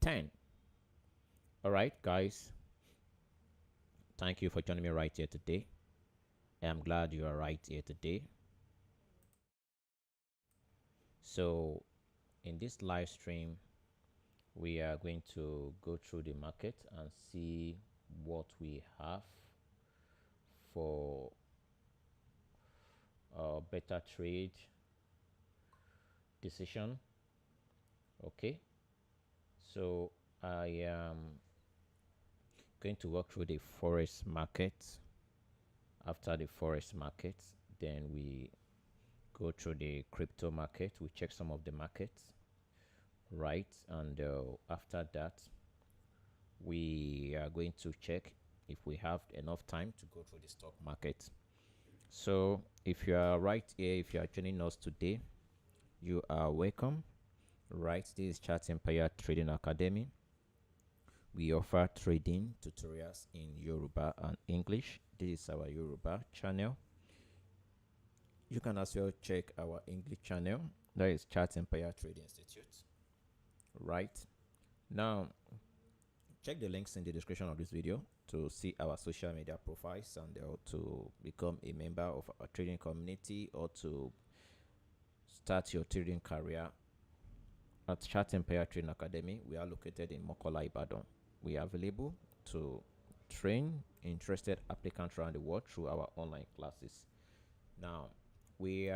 10. All right, guys. Thank you for joining me right here today. I'm glad you are right here today. So, in this live stream, we are going to go through the market and see what we have for a better trade decision. Okay, so I am going to walk through the forex market. After the forex market, then we go through the crypto market. We check some of the markets, right? And after that, we are going to check if we have enough time to go through the stock market. So if you are right here, if you are joining us today, you are welcome. Right, this is ChartsEmpire Trading Academy. We offer trading tutorials in Yoruba and English. This is our Yoruba channel. You can as well check our English channel. That is ChartsEmpire Trading Institute. Right now, check the links in the description of this video to see our social media profiles and to become a member of our trading community or to start your trading career at ChartsEmpire Trading Academy. We are located in Mokola, Ibadan. We are available to train interested applicants around the world through our online classes. Now, we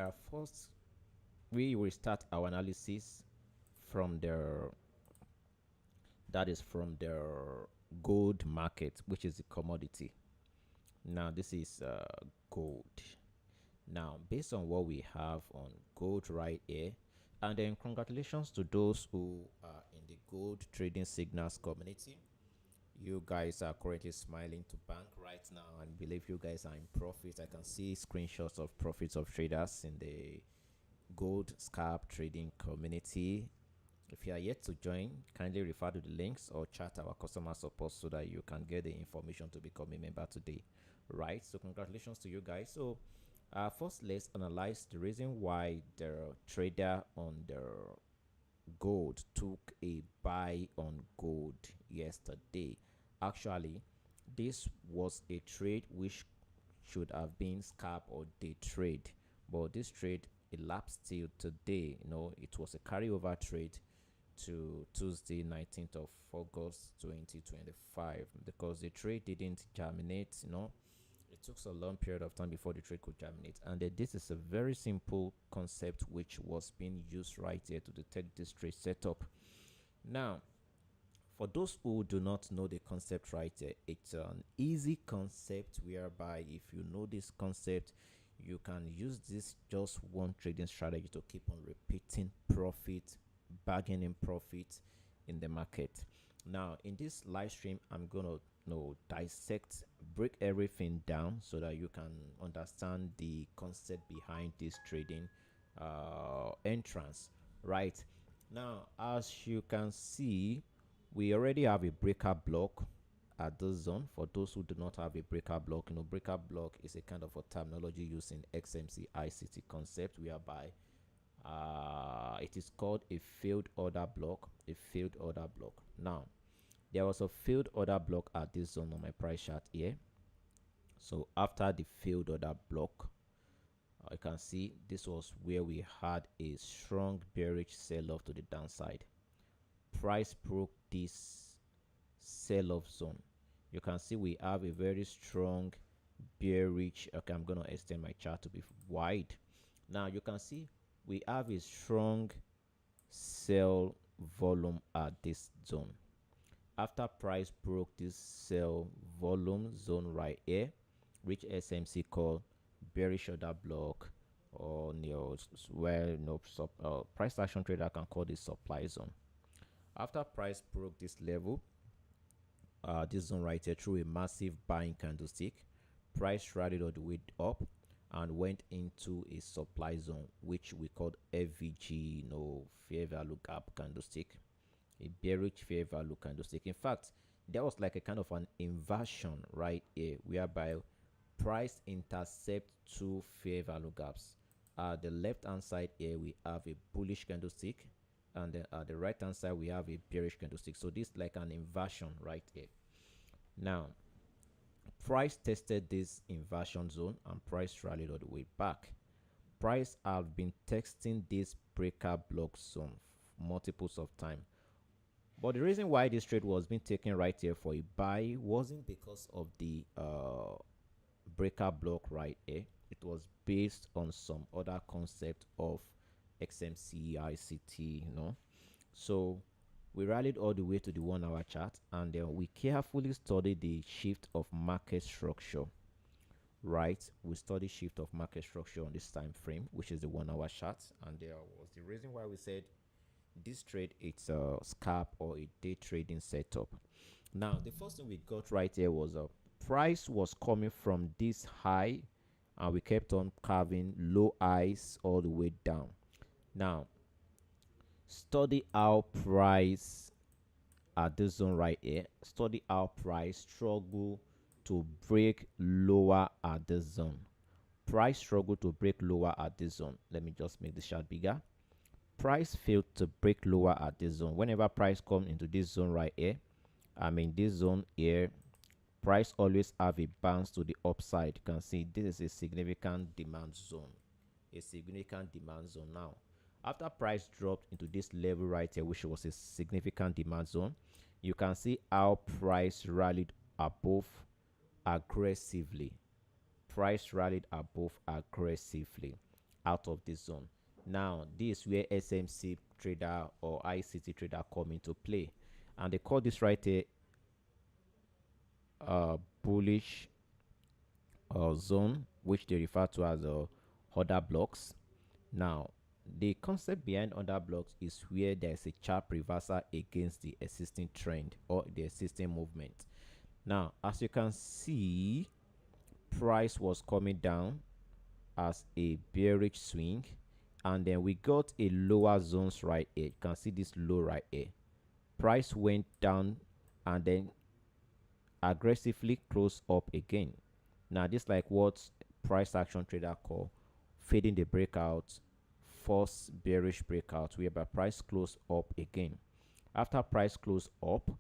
will start our analysis from the gold market, which is the commodity. Now, this is gold. Now, based on what we have on gold right here, and then congratulations to those who are in the gold trading signals community. You guys are currently smiling to bank right now and believe you guys are in profit. I can see screenshots of profits of traders in the gold scalp trading community. If you are yet to join, kindly refer to the links or chat our customer support so that you can get the information to become a member today. Right, so congratulations to you guys. So first, let's analyze the reason why the trader on the gold took a buy on gold yesterday. Actually, this was a trade which should have been scalp or day trade, but this trade elapsed till today. It was a carryover trade to Tuesday 19th of August 2025 because the trade didn't germinate. It took a long period of time before the trade could germinate, and this is a very simple concept which was being used right here to detect this trade setup. Now, for those who do not know the concept right here, it's an easy concept whereby if you know this concept, you can use this just one trading strategy to keep on repeating profit, bargaining profit in the market. Now, in this live stream, I'm gonna dissect, break everything down so that you can understand the concept behind this trading entrance. Right now, as you can see, we already have a breaker block at this zone. For those who do not have a breaker block, breaker block is a kind of a terminology used in XMC ICT concept whereby it is called a failed order block. Now, there was a failed order block at this zone on my price chart here. So after the failed order block, you can see this was where we had a strong bearish sell-off to the downside. Price broke this sell-off zone. You can see we have a very strong bearish. Okay, I'm gonna extend my chart to be wide. Now you can see we have a strong sell volume at this zone. After price broke this sell volume zone right here, which SMC called bearish order block, or price action trader can call this supply zone. After price broke this level, this zone right here, through a massive buying candlestick, price rallied all the way up and went into a supply zone, which we called FVG, fair value gap candlestick, a bearish fair value candlestick. In fact, there was like a kind of an inversion right here whereby price intercept two fair value gaps. At the left hand side here, we have a bullish candlestick and then at the right hand side we have a bearish candlestick. So this is like an inversion right here. Now price tested this inversion zone and price rallied all the way back. Price have been testing this breaker block zone multiples of time, but the reason why this trade was being taken right here for a buy wasn't because of the breaker block right here. It was based on some other concept of XMC, ICT. So we rallied all the way to the 1 hour chart, and then we carefully studied the shift of market structure. Right, we studied shift of market structure on this time frame, which is the 1 hour chart, and there was the reason why we said this trade, it's a scalp or a day trading setup. Now the first thing we got right here was a price was coming from this high, and we kept on carving low highs all the way down. Now study how price at this zone right here, study how price struggle to break lower at this zone. Price struggle to break lower at this zone. Let me just make the chart bigger. Price failed to break lower at this zone. Whenever price comes into this zone right here, this zone here, price always have a bounce to the upside. You can see this is a significant demand zone. A significant demand zone. Now after price dropped into this level right here, which was a significant demand zone, you can see how price rallied above aggressively. Price rallied above aggressively out of this zone. Now this is where SMC trader or ICT trader come into play, and they call this right here bullish zone, which they refer to as order blocks. Now the concept behind order blocks is where there's a sharp reversal against the existing trend or the existing movement. Now as you can see, price was coming down as a bearish swing, and then we got a lower zones right here. You can see this low right here. Price went down and then aggressively closed up again. Now this is like what price action trader call fading the breakout, false bearish breakout, whereby price closed up again. After price closed up,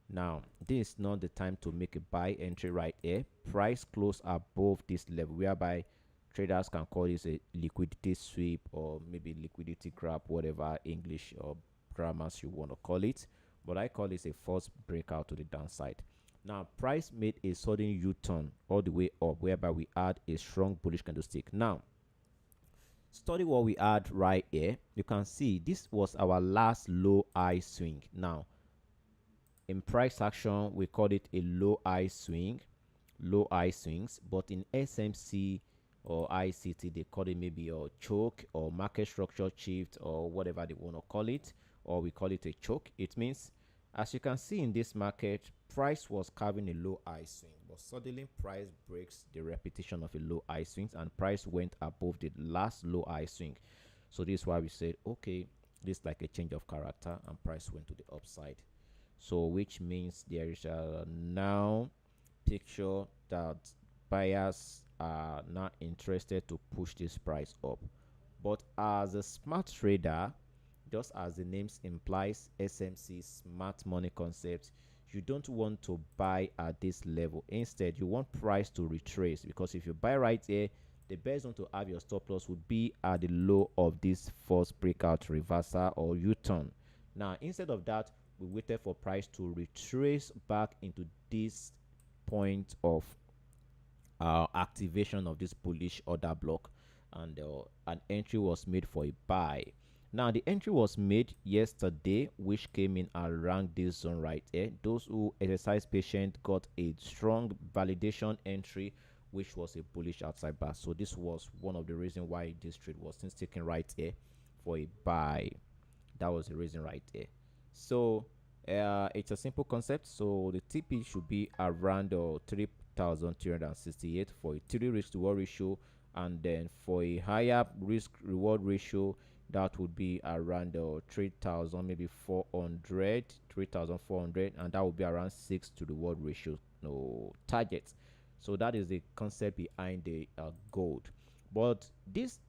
now this is not the time to make a buy entry right here. Price close above this level, whereby traders can call this a liquidity sweep or maybe liquidity grab, whatever English or grammars you want to call it, but I call this a false breakout to the downside. Now price made a sudden U-turn all the way up, whereby we had a strong bullish candlestick. Now study what we had right here. You can see this was our last low high swing. Now in price action we called it a low high swing, low high swings, but in SMC or ICT they call it maybe a choke or market structure shift or whatever they want to call it, or we call it a choke. It means, as you can see in this market, price was carving a low high swing, but suddenly price breaks the repetition of a low high swings and price went above the last low high swing. So this is why we said, okay, this is like a change of character, and price went to the upside. So which means there is a now picture that buyers are not interested to push this price up. But as a smart trader, just as the name implies, SMC, smart money concept, you don't want to buy at this level. Instead, you want price to retrace, because if you buy right here, the best one to have your stop loss would be at the low of this false breakout reversal or U-turn. Now instead of that, we waited for price to retrace back into this point of activation of this bullish order block, and an entry was made for a buy. Now the entry was made yesterday, which came in around this zone right here. Those who exercise patience got a strong validation entry, which was a bullish outside bar. So this was one of the reasons why this trade was since taken right here for a buy. That was the reason right there. So it's a simple concept. So the TP should be around 3,368 for a 3 risk to reward ratio, and then for a higher risk reward ratio, that would be around 3,000, maybe 400, 3,400, and that would be around 6 to the reward ratio target. So that is the concept behind the gold. But this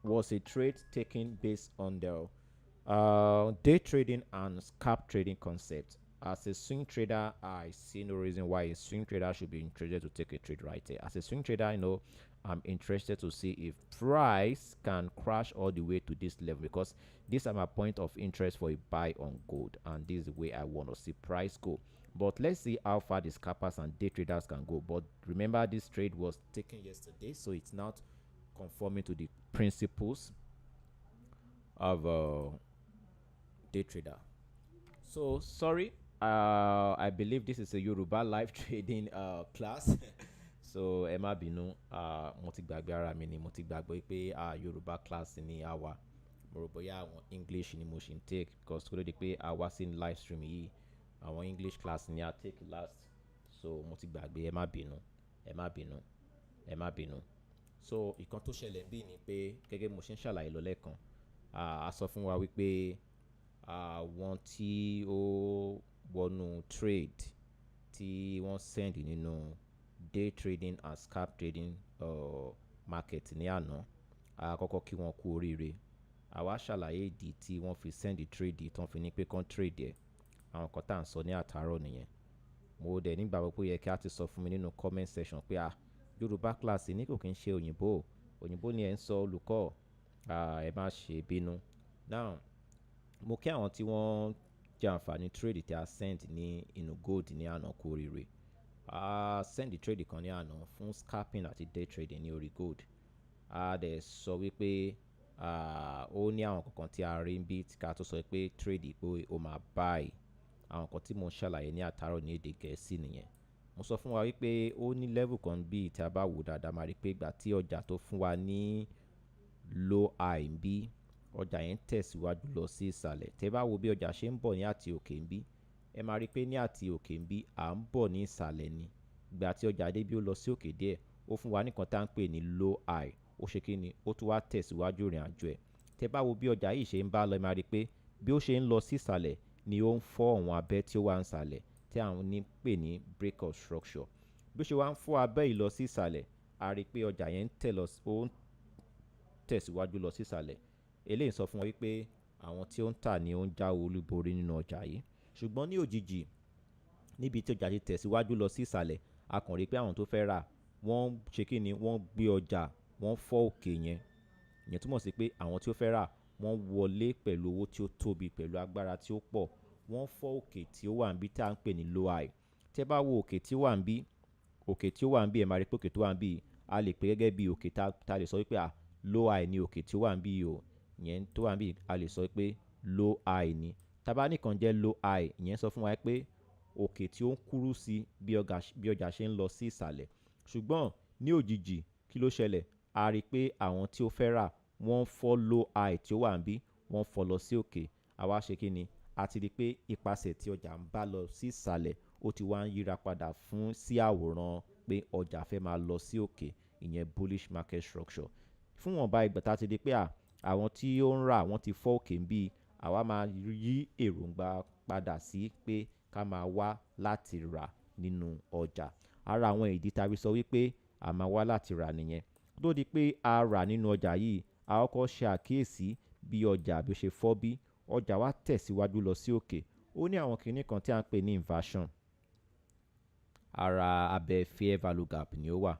was a trade taken based on the Day trading and scalp trading concept. As a swing trader, I see no reason why a swing trader should be interested to take a trade right here. As a swing trader, I'm interested to see if price can crash all the way to this level, because these are my point of interest for a buy on gold, and this is the way I want to see price go. But let's see how far the scalpers and day traders can go. But remember, this trade was taken yesterday, so it's not conforming to the principles of day trader. So sorry, I believe this is a Yoruba live trading class. So ẹ má bínú, mo ti gbàgbé ara mi ni, mo ti gbàgbé pé Yoruba class ni a wà. Mo rò bóyá àwọn English ni mo ṣì ń take, because kó ló di pé a wá sí live stream yìí, àwọn English class ni a take last. So mo ti gbàgbé, ẹ má bínú, ẹ má bínú, ẹ má bínú. So ìkan tó ṣẹlẹ̀ bí ni pé gẹ́gẹ́ bí mo ṣe ń ṣàlàyé lọ lẹ́ẹ̀kan, a sọ fún wa wípé àwọn tí ó wọnú trade tí wọ́n send nínú day trading and scalp trading market ní àná, a kọ́kọ́ kí wọ́n kú oríire. Àwa ṣàlàyé ìdí tí wọ́n fi send trade tí wọ́n fi ní pé kán trade ẹ̀. Àwọn kan tá à ń sọ ní àtàárọ̀ nìyẹn. Mo dẹ̀ nígbàgbọ́ pé ó yẹ kí a ti sọ fún mi nínú comment section pé Yorùbá class ní kò kí ń ṣe òyìnbó. Òyìnbó ni ẹ̀ ń sọ, olùkọ́. Ẹ má ṣe bínú. Now, mo kí àwọn tí wọ́n jẹ àǹfààní trade tí a send ní inú gold ní àná kú oríire. A send trade kan ní àná fún scalping àti day trading ní orí gold. A dẹ̀ sọ wípé ó ní àwọn kankan tí a rí ń bí ká tó sọ pé trade pé ó máa buy. Àwọn kan tí mo ń ṣàlàyé ní àtàárọ̀ ní èdè Gẹ̀ẹ́sì nìyẹn. Mo sọ fún wa wípé ó ní level kan bí tí a bá wò dáadáa máa rí pé ìgbà tí ọjà tó fún wa ní low high ń bí, ọjà yẹn tẹ̀síwájú lọ sí ìsàlẹ̀. Tẹ́ bá wo bí ọjà ṣe ń bọ̀ ní àti òkè ń bí, ẹ máa rí pé ní àti òkè ń bí à ń bọ̀ ní ìsàlẹ̀ ni. Ìgbà tí ọjà dé bí ó lọ sí òkè díẹ̀, ó fún wa nìkan tá à ń pè ní low high. Ó ṣe kí ni? Ó tún wá tẹ̀síwájú ìrìn àjò ẹ̀. Tẹ́ bá wo bí ọjà yìí ṣe ń bá lọ, ẹ máa rí pé bí ó ṣe ń lọ sí ìsàlẹ̀ ni ó ń fọ́ àwọn abẹ́ tí ó wà ní ìsàlẹ̀ tí àwọn ní pè ní break of structure. Bí ó ṣe wá ń fọ́ abẹ́ yìí lọ sí ìsàlẹ̀, a rí pé ọjà yẹn ó ń tẹ̀síwájú lọ sí ìsàlẹ̀. Eléyìí sọ fún wa wípé àwọn tí ó ń tà ni ó ń jáwé olúborí nínú ọjà yìí. Ṣùgbọ́n ní òjijì, níbi tí ọjà ti tẹ̀síwájú lọ sí ìsàlẹ̀, a kàn rí pé àwọn tó fẹ́ rà wọ́n ṣe kí ni? Wọ́n gbé ọjà, wọ́n fọ́ òkè yẹn. Ìyẹn túmọ̀ sí pé àwọn tí ó fẹ́ rà wọ́n wọlé pẹ̀lú owó tí ó tóbi, pẹ̀lú agbára tí ó pọ̀. Wọ́n fọ́ òkè tí ó wà níbí tí à ń pè ní low high. Tẹ́ bá wo òkè tí ó wà níbí, ẹ máa rí pé òkè tó wà níbí a lè pè gẹ́gẹ́ bí òkè tá lè sọ wípé low high ni òkè tí ó wà níbí o. Ìyẹn tó wà níbí a lè sọ pé low high ni. Tá bá nìkan jẹ́ low high, ìyẹn sọ fún wa pé òkè tí ó ń kúrú sí bí ọjà ṣe ń lọ sí ìsàlẹ̀. Ṣùgbọ́n ní òjijì, kí ló ṣẹlẹ̀? A rí pé àwọn tí ó fẹ́ rà wọ́n fọ́ low high tí ó wà níbí, wọ́n fọ́ lọ sí òkè. Àwa ṣe kí ni? A ti rí pé ipasẹ̀ tí ọjà ń bá lọ sí ìsàlẹ̀, ó ti wá ń yíra padà sí àwòrán pé ọjà fẹ́ máa lọ sí òkè. Ìyẹn bullish market structure. Fún wọn bá ìgbà tá ti di pé àwọn tí ó ń rà wọ́n ti fọ́ òkè ń bí, àwa máa yí èròǹgbà padà sí pé ká máa wá láti rà nínú ọjà. Ara àwọn ìdí tá a fi sọ wípé a máa wá láti rà nìyẹn. Tó di pé a rà nínú ọjà yìí, a kọ́kọ́ ṣe àkíyèsí bí ọjà bí ó ṣe fọ́ bí. Ọjà wa tẹ̀síwájú lọ sí òkè. Ó ní àwọn kinní kan tí à ń pè ní inversion. Ara abẹ́ fair value gap ni ó wà.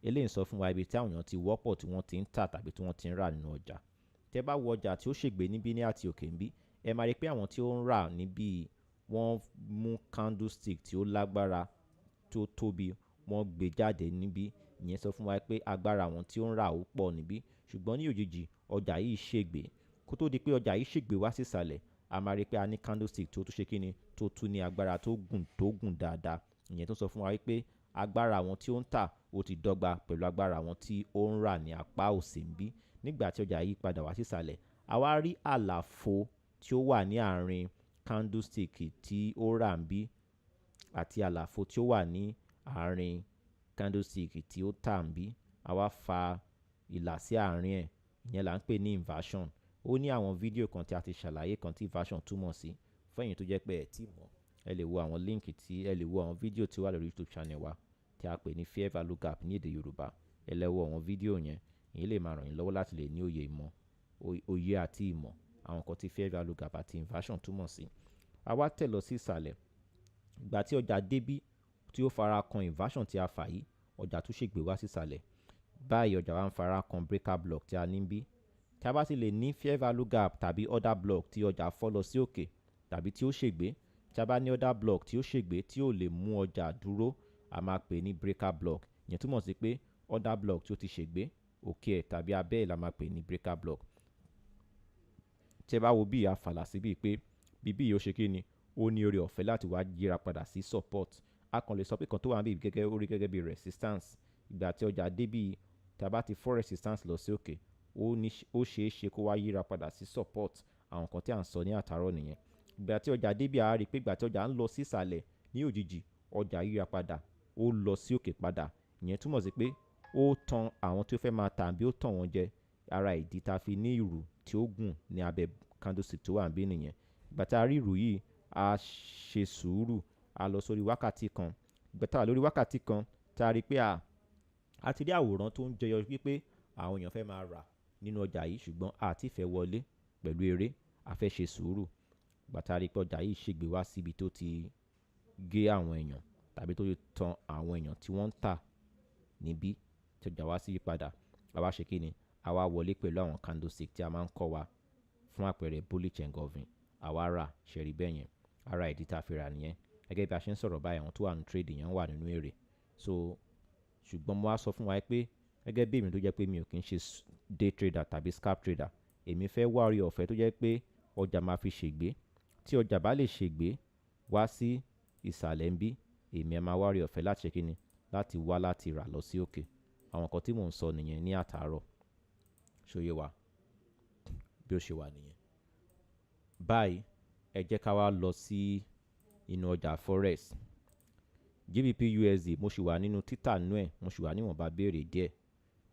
Eléyìí sọ fún wa ibi tí àwọn èèyàn ti wọ́pọ̀ tí wọ́n ti ń tà tàbí tí wọ́n ti ń rà nínú ọjà. Tẹ́ bá wo ọjà tí ó ṣègbè níbí ní àti òkè ń bí, ẹ máa rí pé àwọn tí ó ń rà níbí wọ́n mú candlestick tí ó lágbára tó tóbi, wọ́n gbé jáde níbí. Ìyẹn sọ fún wa pé agbára àwọn tí ó ń rà ó pọ̀ níbí. Ṣùgbọ́n ní òjijì, ọjà yìí ṣègbè. Kó tó di pé ọjà yìí ṣègbè wá sí ìsàlẹ̀, a máa rí pé a ní candlestick tó tún ṣe kí ni? Tó tún ní agbára tó gùn dáadáa. Ìyẹn tó sọ fún wa wípé agbára àwọn tí ó ń tà ó ti dọ́gba pẹ̀lú agbára àwọn tí ó ń rà ní apá òsì ń bí. Nígbà tí ọjà yìí padà wá sí ìsàlẹ̀, a wá rí àlàfo tí ó wà ní àárín candlestick tí ó rà ń bí àti àlàfo tí ó wà ní àárín candlestick tí ó tà ń bí. A wá fa ìlà sí àárín ẹ̀. Ìyẹn là ń pè ní inversion. Ó ní àwọn fídíò kan tí a ti ṣàlàyé kan tí inversion túmọ̀ sí. Fún ẹ̀yin tó jẹ́ pé ẹ tí mọ̀, ẹ lè wo àwọn líǹkì ẹ lè wo àwọn fídíò tí ó wà lórí YouTube channel wa tí a pè ní fair value gap ní èdè Yorùbá. Ẹ lè wo àwọn fídíò yẹn. Ìyẹn lè máa ràn yín lọ́wọ́ láti lè ní òye àti ìmọ̀ àwọn nǹkan tí fair value gap àti inversion túmọ̀ sí. A wá tẹ̀ lọ sí ìsàlẹ̀. Ìgbà tí ọjà débí tí ó fara kan inversion tí a fà yìí, ọjà tún ṣègbè wá sí ìsàlẹ̀. Báyìí ọjà wa ń fara kan breaker block tí a ní bí. Tí a bá sì lè ní fair value gap tàbí order block tí ọjà fọ́ lọ sí òkè tàbí tí ó ṣègbè, tí a bá ní order block tí ó ṣègbè tí ò lè mú ọjà dúró, a máa pè ní breaker block. Ìyẹn túmọ̀ sí pé order block tí ó ti ṣègbè, òkè ẹ̀ tàbí abẹ́ ẹ̀ la máa pè ní breaker block. Tí ẹ bá wo bí a fàlà sí bíi pé bíbí yìí ó ṣe kí ni, ó ní oore ọ̀fẹ́ láti wá yíra padà sí support. A kàn lè sọ pé kan tó wà níbí gẹ́gẹ́ ó rí gẹ́gẹ́ bí resistance. Ìgbà tí ọjà débí tí a bá ti fọ́ resistance lọ sí òkè, ó ṣeé ṣe kó wá yíra padà sí support. Àwọn nǹkan tí à ń sọ ní àtàárọ̀ nìyẹn. Ìgbà tí ọjà débí a rí pé ìgbà tí ọjà ń lọ sí ìsàlẹ̀ ní òjijì, ọjà yíra padà, ó lọ sí òkè padà. Ìyẹn túmọ̀ sí pé ó tan àwọn tí ó fẹ́ máa tà bí ó tàn wọ́n jẹ. Ara ìdí tá fi ní ìrù tí ó gùn ní abẹ́ candlestick tó wà níbí nìyẹn. Ìgbà tí a rí ìrù yìí, a ṣe sùúrù, a lọ sórí wákàtí kan. Ìgbà tí a wà lórí wákàtí kan, tí a rí pé a ti rí àwòrán tó ń jẹyọ wípé àwọn èèyàn fẹ́ máa rà nínú ọjà yìí, ṣùgbọ́n a ti fẹ́ wọlé pẹ̀lú eré, a fẹ́ ṣe sùúrù. Ìgbà tí a rí pé ọjà yìí ṣègbè wá síbi tó ti gé àwọn èèyàn tàbí tó ti tan àwọn èèyàn tí wọ́n ń tà níbí, tí ọjà wá sí padà, a wá ṣe kí ni? A wá wọlé pẹ̀lú àwọn candlestick tí a máa ń kọ́ wa fún àpẹẹrẹ bullish engulfing. A wá rà ṣẹ̀rí bẹ́ẹ̀ yẹn. Ara ìdí tá fi rà nìyẹn. Gẹ́gẹ́ bí a ṣe ń sọ̀rọ̀ báyìí, àwọn tó wà nínú trading yẹn wà nínú èrè. So ṣùgbọ́n mo wá sọ fún wa pé gẹ́gẹ́ bí èmi tó jẹ́ pé mi ò kí ń ṣe day trader tàbí scalp trader, èmi fẹ́ wá orí ọ̀fẹ́ tó jẹ́ pé ọjà máa fi ṣègbè. Tí ọjà bá lè ṣègbè wá sí ìsàlẹ̀ ń bí, èmi máa wá orí ọ̀fẹ́ láti ṣe kí ni? Láti wá láti rà lọ sí òkè. Àwọn nǹkan tí mò ń sọ nìyẹn ní àtàárọ̀. Ṣóyé wa? Bí ó ṣe wà nìyẹn. Báyìí ẹ jẹ́ ká wá lọ sí inú ọjà forex. GBP USD mo ṣì wà nínú títà nú ẹ̀, mo ṣì wà níwọ̀nba béèrè díẹ̀.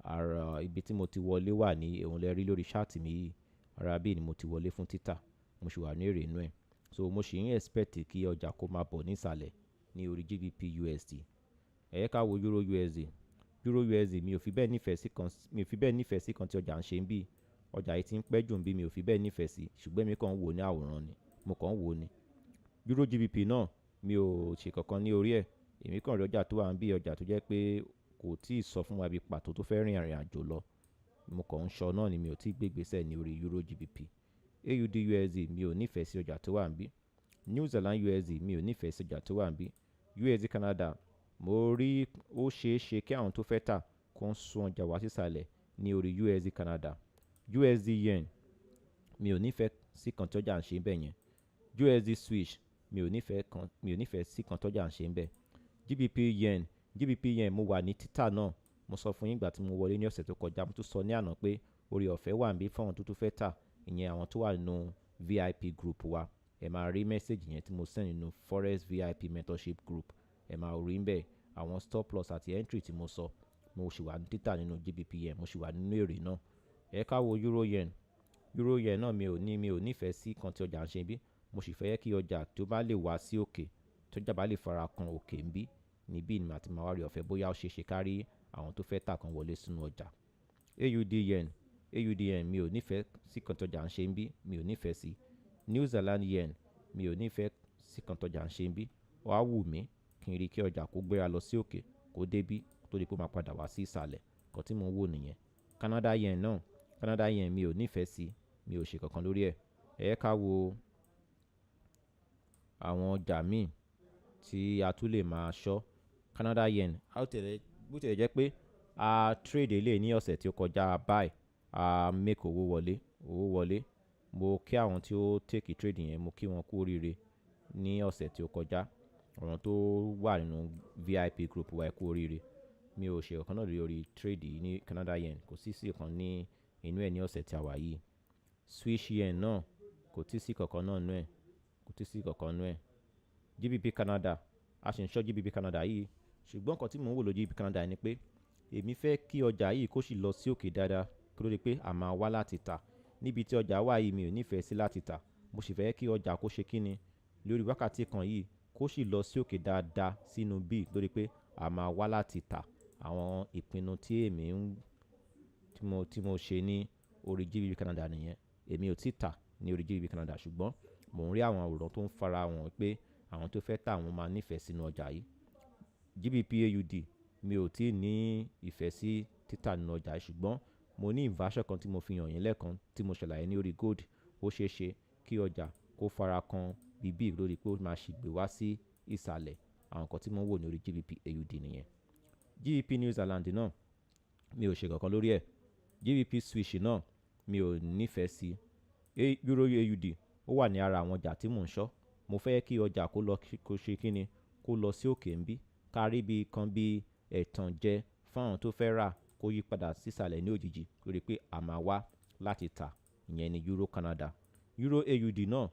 Ara ibi tí mo ti wọlé wà ní òun lẹ rí lórí chart mi yìí. Ara bí ni mo ti wọlé fún títà, mo ṣì wà ní èrè nú ẹ̀. So mo ṣì ń expect kí ọjà kó máa bọ̀ nísàlẹ̀ ní orí GBP USD. Ẹ jẹ́ ká wo Euro USD. Euro USD mi ò fi bẹ́ẹ̀ nífẹ̀ẹ́ sí kan tí ọjà ń ṣe ń bí. Ọjà yìí ti ń pẹ́ jù ń bí, mi ò fi bẹ́ẹ̀ nífẹ̀ẹ́ sí, ṣùgbọ́n mi kàn ń wò ní àwòrán ni, mo kàn ń wò ni. Euro GBP náà mi ò ṣe kankan ní orí ẹ̀. Èmi kàn rí ọjà tó wà ń bí, ọjà tó jẹ́ pé kò tí ì sọ fún wa bí pàtó tó fẹ́ rìn ìrìn àjò lọ. Mo kàn ń sọ náà ni, mi ò tí ì gbé ìgbésẹ̀ ní orí Euro GBP. AUD USD mi ò nífẹ̀ẹ́ sí ọjà tó wà ń bí. New Zealand USD mi ò nífẹ̀ẹ́ sí ọjà tó wà ń bí. USD Canada mo rí ó ṣeé ṣe kí àwọn tó fẹ́ tà kó ń sún ọjà wá sísàlẹ̀ ní orí USD Canada. USD Yen mi ò nífẹ̀ẹ́ sí kan tí ọjà ń ṣe bẹ́ẹ̀ yẹn. USD Switch mi ò nífẹ̀ẹ́ sí kan tí ọjà ń ṣe bẹ́ẹ̀. GBP Yen mo wà ní títà náà. Mo sọ fún yín ìgbà tí mo wọlé ní ọ̀sẹ̀ tó kọjá, mo tún sọ ní àná pé orí ọ̀fẹ́ wà níbí fún àwọn tó tún fẹ́ tà. Ìyẹn àwọn tó wà nínú VIP group wa. Ẹ máa rí message yẹn tí mo send nínú Forex VIP mentorship group. Ẹ máa rí ń bẹ̀ àwọn stop loss àti entry tí mo sọ. Mo ṣì wà ní títà nínú GBP Yen, mo ṣì wà nínú èrè náà. Ẹ ká wo Euro Yen. Euro Yen náà mi ò nífẹ̀ẹ́ sí kan tí ọjà ń ṣe bí. Mo sì fẹ́ kí ọjà tó bá lè wá sí òkè, tí ọjà bá lè fara kan òkè ń bí, níbí ni màá ti máa wá rí ọ̀fẹ́ bóyá ó ṣe é ṣe kárí àwọn tó fẹ́ tà kan wọlé sínú ọjà. AUD Yen mi ò nífẹ̀ẹ́ sí kan tí ọjà ń ṣe ń bí, mi ò nífẹ̀ẹ́ sí. New Zealand Yen mi ò nífẹ̀ẹ́ sí kan tí ọjà ń ṣe ń bí. Ó á wù mí kí n rí kí ọjà kó gbéra lọ sí òkè, kó débí, tó di pé ó máa padà wá sí ìsàlẹ̀. Nǹkan tí mo ń wò nìyẹn. Canada Yen mi ò nífẹ̀ẹ́ sí, mi ò ṣe kankan lórí ẹ̀. Ẹ jẹ́ ká wo àwọn ọjà míì tí a tún lè máa ṣọ́. Canada Yen, bó tilẹ̀ jẹ́ pé a trade eléyìí ní ọ̀sẹ̀ tí ó kọjá báyìí, a make owó wọlé. Mo kí àwọn tí ó take trade yẹn, mo kí wọn kú oríire ní ọ̀sẹ̀ tí ó kọjá. Àwọn tó wà nínú VIP group wa ẹ kú oríire. Mi ò ṣe kankan náà lórí trade yìí ní Canada Yen, kò sí kan ní inú ẹ̀ ní ọ̀sẹ̀ tí a wà yìí. Swiss Yen náà kò tí sí kankan náà nú ẹ̀, GBP Canada, a sì ń ṣọ́ GBP Canada yìí, ṣùgbọ́n nǹkan tí mò ń wò lójú GBP Canada ni pé èmi fẹ́ kí ọjà yìí kó sì lọ sí òkè dáadáa kí ló dé pé a máa wá láti tà. Níbi tí ọjà wà yìí mi ò nífẹ̀ẹ́ sí láti tà. Mo sì fẹ́ kí ọjà kó ṣe kíni lórí wákàtí kan yìí kó sì lọ sí òkè dáadáa sínú bí lórí pé a máa wá láti tà. Àwọn ìpinnu tí mo ṣe ní orí GBP Canada nìyẹn. Èmi ò tí tà, ní orí GBP Canada, ṣùgbọ́n mò ń rí àwọn àwòrán tó ń fara hàn pé àwọn tó fẹ́ tà wọ́n máa nífẹ̀ẹ́ sínú ọjà yìí. GBP AUD mi ò tí ì ní ìfẹ́ sí títà nínú ọjà yìí, ṣùgbọ́n mo ní inversion kan tí mo fi hàn yín lẹ́ẹ̀kan tí mo ṣàlàyé ní orí gold. Ó ṣeé ṣe kí ọjà kó fara kan bíbí lórí pé ó máa ṣì gbé wá sí ìsàlẹ̀. Àwọn nǹkan tí mo ń wò ní orí GBP AUD nìyẹn. GBP New Zealand náà mi ò ṣe kankan lórí ẹ̀. GBP Swiss náà mi ò nífẹ̀ẹ́ sí. Euro AUD ó wà ní ara àwọn ọjà tí mò ń ṣọ́. Mo fẹ́ kí ọjà kó ṣe kíni, kó lọ sí òkè ń bí, kárí bí kan bí ẹ̀tàn jẹ fún àwọn tó fẹ́ rà kó yí padà sísàlẹ̀ ní òjijì lórí pé a máa wá láti tà. Ìyẹn ni Euro Canada. Euro AUD náà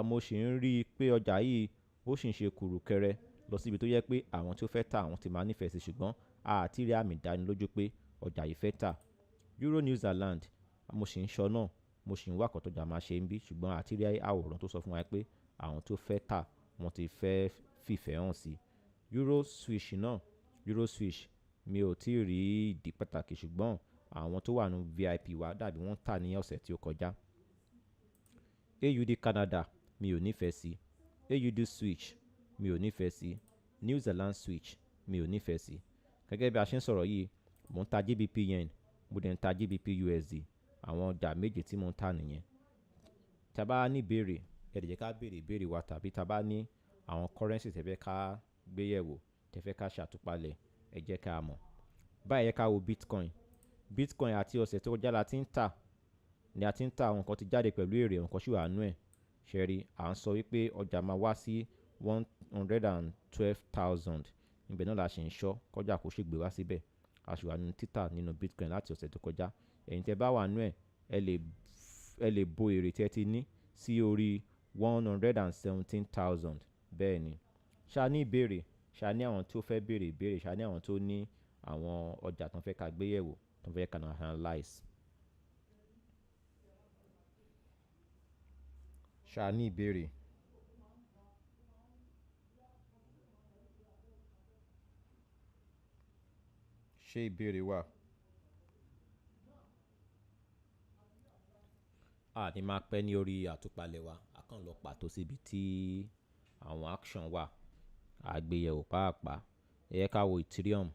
mo sì ń rí i pé ọjà yìí ó sì ń ṣe kùrùkẹrẹ lọ síbi tó yẹ pé àwọn tó fẹ́ tà àwọn ti máa nífẹ̀ẹ́ sí, ṣùgbọ́n àti rí àmì ìdánilójú pé ọjà yìí fẹ́ tà. Euro New Zealand mo sì ń ṣọ́ náà, mo sì ń wá àkọ́tọ̀ ọjà máa ṣe ń bí, ṣùgbọ́n àti rí àwòrán tó sọ fún wa pé àwọn tó fẹ́ tà wọ́n ti fẹ́ fìfẹ́ hàn sí. Euro Swiss náà, Euro Swiss mi ò tí ì rí ìdí pàtàkì, ṣùgbọ́n àwọn tó wà ní VIP wa dàbí wọ́n tà ní ọ̀sẹ̀ tí ó kọjá. AUD Canada mi ò nífẹ̀ẹ́ sí. AUD Switch mi ò nífẹ̀ẹ́ sí. New Zealand Switch mi ò nífẹ̀ẹ́ sí. Gẹ́gẹ́ bí a ṣe ń sọ̀rọ̀ yìí, mò ń ta GBP Yen, mo dẹ̀ ń ta GBP USD. Àwọn ọjà méje tí mò ń tà nìyẹn. Tí a bá ní ìbéèrè, ẹ lè jẹ́ ká béèrè ìbéèrè wa, tàbí tí a bá ní àwọn currency tí ẹ fẹ́ ká gbé yẹ̀wò, tí ẹ fẹ́ ká ṣàtúpalẹ̀, ẹ jẹ́ ká mọ̀. Báyìí ẹ ká wo Bitcoin. Bitcoin àti ọ̀sẹ̀ tó kọjá la ti ń tà, ni a ti ń tà, àwọn kan ti jáde pẹ̀lú èrè, àwọn kan sì wà nú ẹ̀. Ṣẹ̀rí, à ń sọ wípé ọjà máa wá sí 112,000. Ibẹ̀ náà la ṣe ń ṣọ́ kọjá kó sì gbé wá síbẹ̀. A sì wà nínú títà nínú Bitcoin láti ọ̀sẹ̀ tó kọjá. Ẹ̀yin tẹ́ bá wà nú ẹ̀, ẹ lè bo èrè tí ẹ ti ní sí orí 117,000. Bẹ́ẹ̀ ni. Ṣá ní ìbéèrè, ṣá ní àwọn tó fẹ́ béèrè ìbéèrè, ṣá ní àwọn tó ní àwọn ọjà tó fẹ́ ká gbé yẹ̀wò, tó fẹ́ ká analyze. Ṣá ní ìbéèrè. Ṣé ìbéèrè wà? A ní máa pẹ́ ní orí àtúpalẹ̀ wa. A kàn lọ pàtó síbi tí àwọn action wà. Àgbéyẹ̀wò pàápàá. Ẹ yẹ ká wo Ethereum.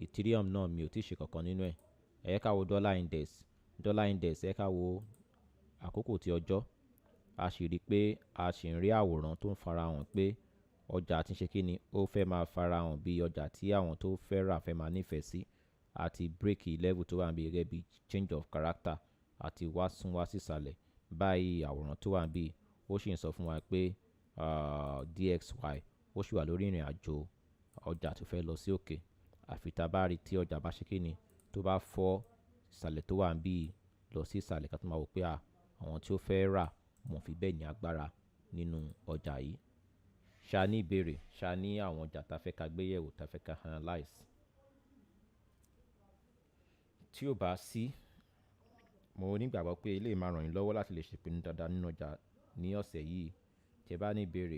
Ethereum náà mi ò tí ì ṣe kankan nínú ẹ̀. Ẹ yẹ ká wo dollar index. Dollar index ẹ yẹ ká wo àkókò tí ọjọ́. A sì rí pé a sì ń rí àwòrán tó ń farahàn pé ọjà tí ń ṣe kíni ó fẹ́ máa farahàn bí ọjà tí àwọn tó fẹ́ rà fẹ́ máa nífẹ̀ẹ́ sí. Àti break level tó wà níbi gẹ́gẹ́ bí change of character àti wá sún wá sísàlẹ̀. Báyìí àwòrán tó wà níbí ó sì ń sọ fún wa pé DXY ó sì wà lórí ìrìn àjò ọjà tó fẹ́ lọ sí òkè. Àfi tá bá rí tí ọjà bá ṣe kíni tó bá fọ́ ìsàlẹ̀ tó wà níbí lọ sí ìsàlẹ̀, ká tó máa wò pé àwọn tí ó fẹ́ rà wọ́n fi bẹ́ẹ̀ ní agbára nínú ọjà yìí. Ṣá ní ìbéèrè, ṣá ní àwọn ọjà tá fẹ́ ká gbé yẹ̀wò, tá fẹ́ ká analyze. Tí ó bá sí, mo nígbàgbọ́ pé eléyìí máa ràn yín lọ́wọ́ láti lè ṣe ìpinnu dáadáa nínú ọjà ní ọ̀sẹ̀ yìí. Tí ẹ bá ní ìbéèrè.